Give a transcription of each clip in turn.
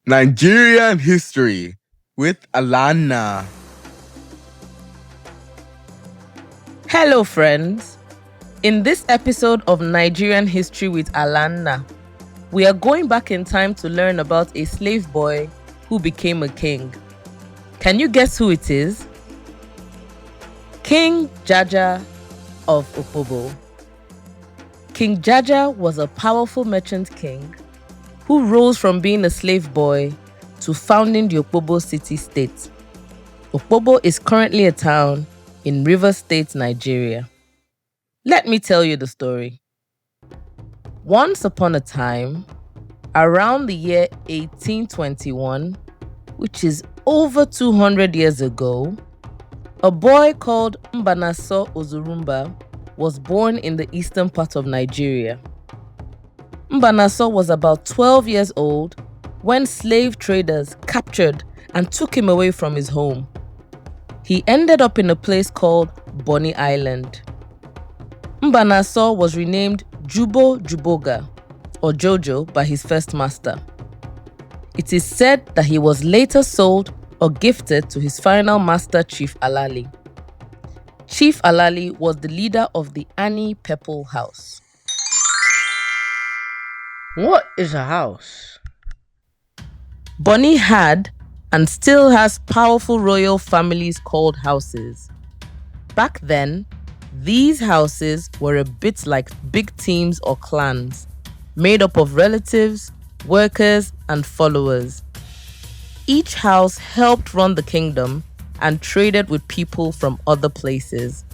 Nigerian history with Alana. Hello, friends. In this episode of Nigerian History with Alana, we are going back in time to learn about a slave boy who became a king. Can you guess who it is? King Jaja of Opobo. King Jaja was a powerful merchant king who rose from being a slave boy to founding the Opobo city-state. Opobo is currently a town in Rivers State, Nigeria. Let me tell you the story. Once upon a time, around the year 1821, which is over 200 years ago, a boy called Mbanaso Ozurumba was born in the eastern part of Nigeria. Mbanaso was about 12 years old when slave traders captured and took him away from his home. He ended up in a place called Bonny Island. Mbanaso was renamed Jubo Juboga, or Jojo, by his first master. It is said that he was later sold or gifted to his final master, Chief Alali. Chief Alali was the leader of the Ani People House. What is a house? Bonny had and still has powerful royal families called houses. Back then, these houses were a bit like big teams or clans, made up of relatives, workers, and followers. Each house helped run the kingdom and traded with people from other places.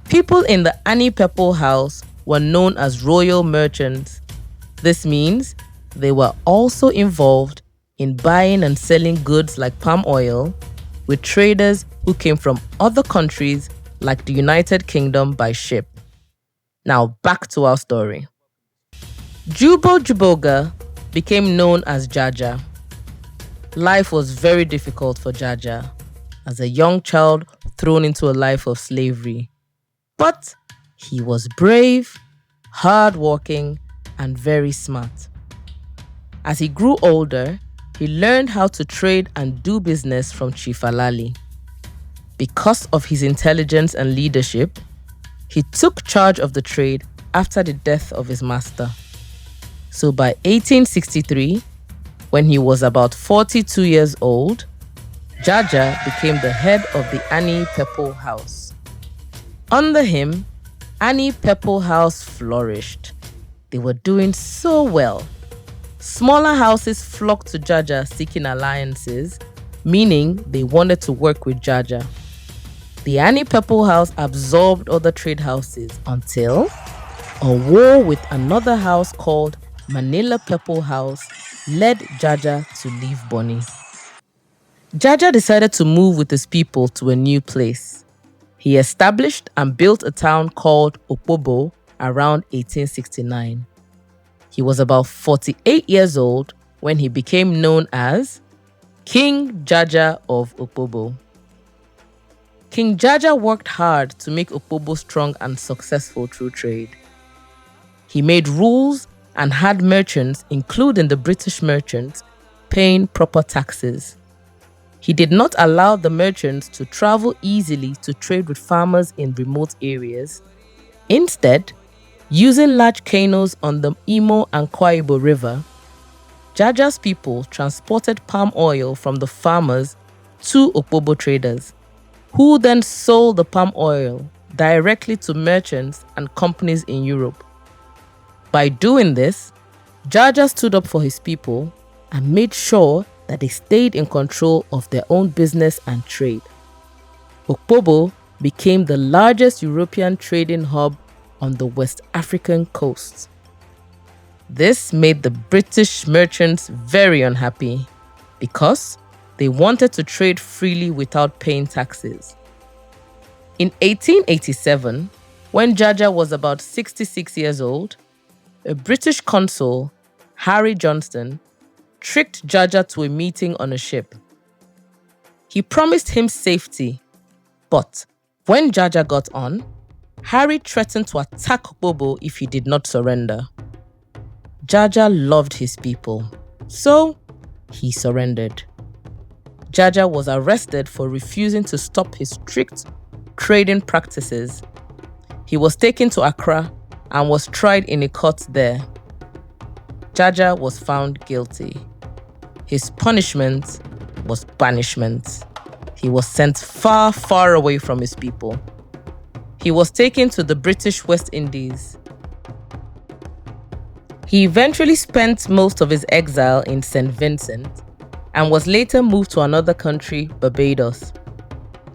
People in the Ani People House were known as royal merchants. This means they were also involved in buying and selling goods like palm oil with traders who came from other countries like the United Kingdom by ship. Now back to our story. Jubo Juboga became known as Jaja. Life was very difficult for Jaja as a young child thrown into a life of slavery. But he was brave, hardworking, and very smart. As he grew older, he learned how to trade and do business from Chief Alali. Because of his intelligence and leadership, he took charge of the trade after the death of his master. So by 1863, when he was about 42 years old, Jaja became the head of the Ani People House. Under him, Ani People House flourished. They were doing so well. Smaller houses flocked to Jaja seeking alliances, meaning they wanted to work with Jaja. The Ani People House absorbed other trade houses until a war with another house called Manila People House led Jaja to leave Bonny. Jaja decided to move with his people to a new place. He established and built a town called Opobo around 1869. He was about 48 years old when he became known as King Jaja of Opobo. King Jaja worked hard to make Opobo strong and successful through trade. He made rules and had merchants, including the British merchants, paying proper taxes. He did not allow the merchants to travel easily to trade with farmers in remote areas. Instead, using large canoes on the Imo and Kwaibo River, Jaja's people transported palm oil from the farmers to Opobo traders, who then sold the palm oil directly to merchants and companies in Europe. By doing this, Jaja stood up for his people and made sure that they stayed in control of their own business and trade. Opobo became the largest European trading hub on the West African coast. This made the British merchants very unhappy because they wanted to trade freely without paying taxes. In 1887, when Jaja was about 66 years old, a British consul, Harry Johnston, tricked Jaja to a meeting on a ship. He promised him safety, but when Jaja got on, Harry threatened to attack Opobo if he did not surrender. Jaja loved his people, so he surrendered. Jaja was arrested for refusing to stop his strict trading practices. He was taken to Accra and was tried in a court there. Jaja was found guilty. His punishment was banishment. He was sent far, far away from his people. He was taken to the British West Indies. He eventually spent most of his exile in St. Vincent and was later moved to another country, Barbados.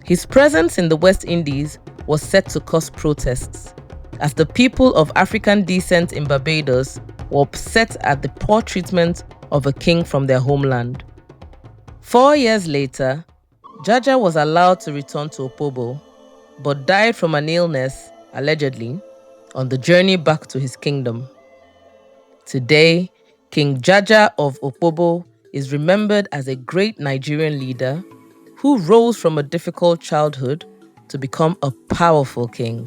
His presence in the West Indies was set to cause protests, as the people of African descent in Barbados were upset at the poor treatment of a king from their homeland. 4 years later, Jaja was allowed to return to Opobo, but died from an illness, allegedly, on the journey back to his kingdom. Today, King Jaja of Opobo is remembered as a great Nigerian leader who rose from a difficult childhood to become a powerful king.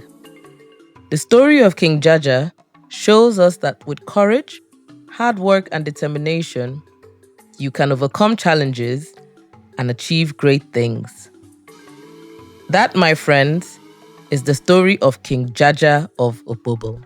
The story of King Jaja shows us that with courage, hard work, and determination, you can overcome challenges and achieve great things. That, my friends, is the story of King Jaja of Opobo.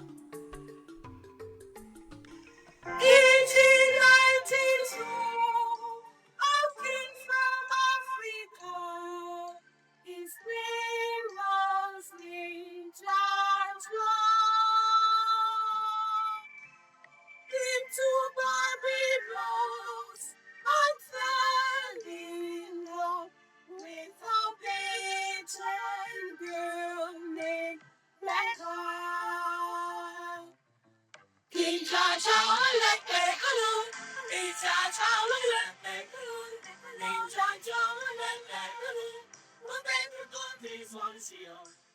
King Jaja, let me alone. King Jaja, let me alone. King Jaja, let me alone. What they do, this one's here.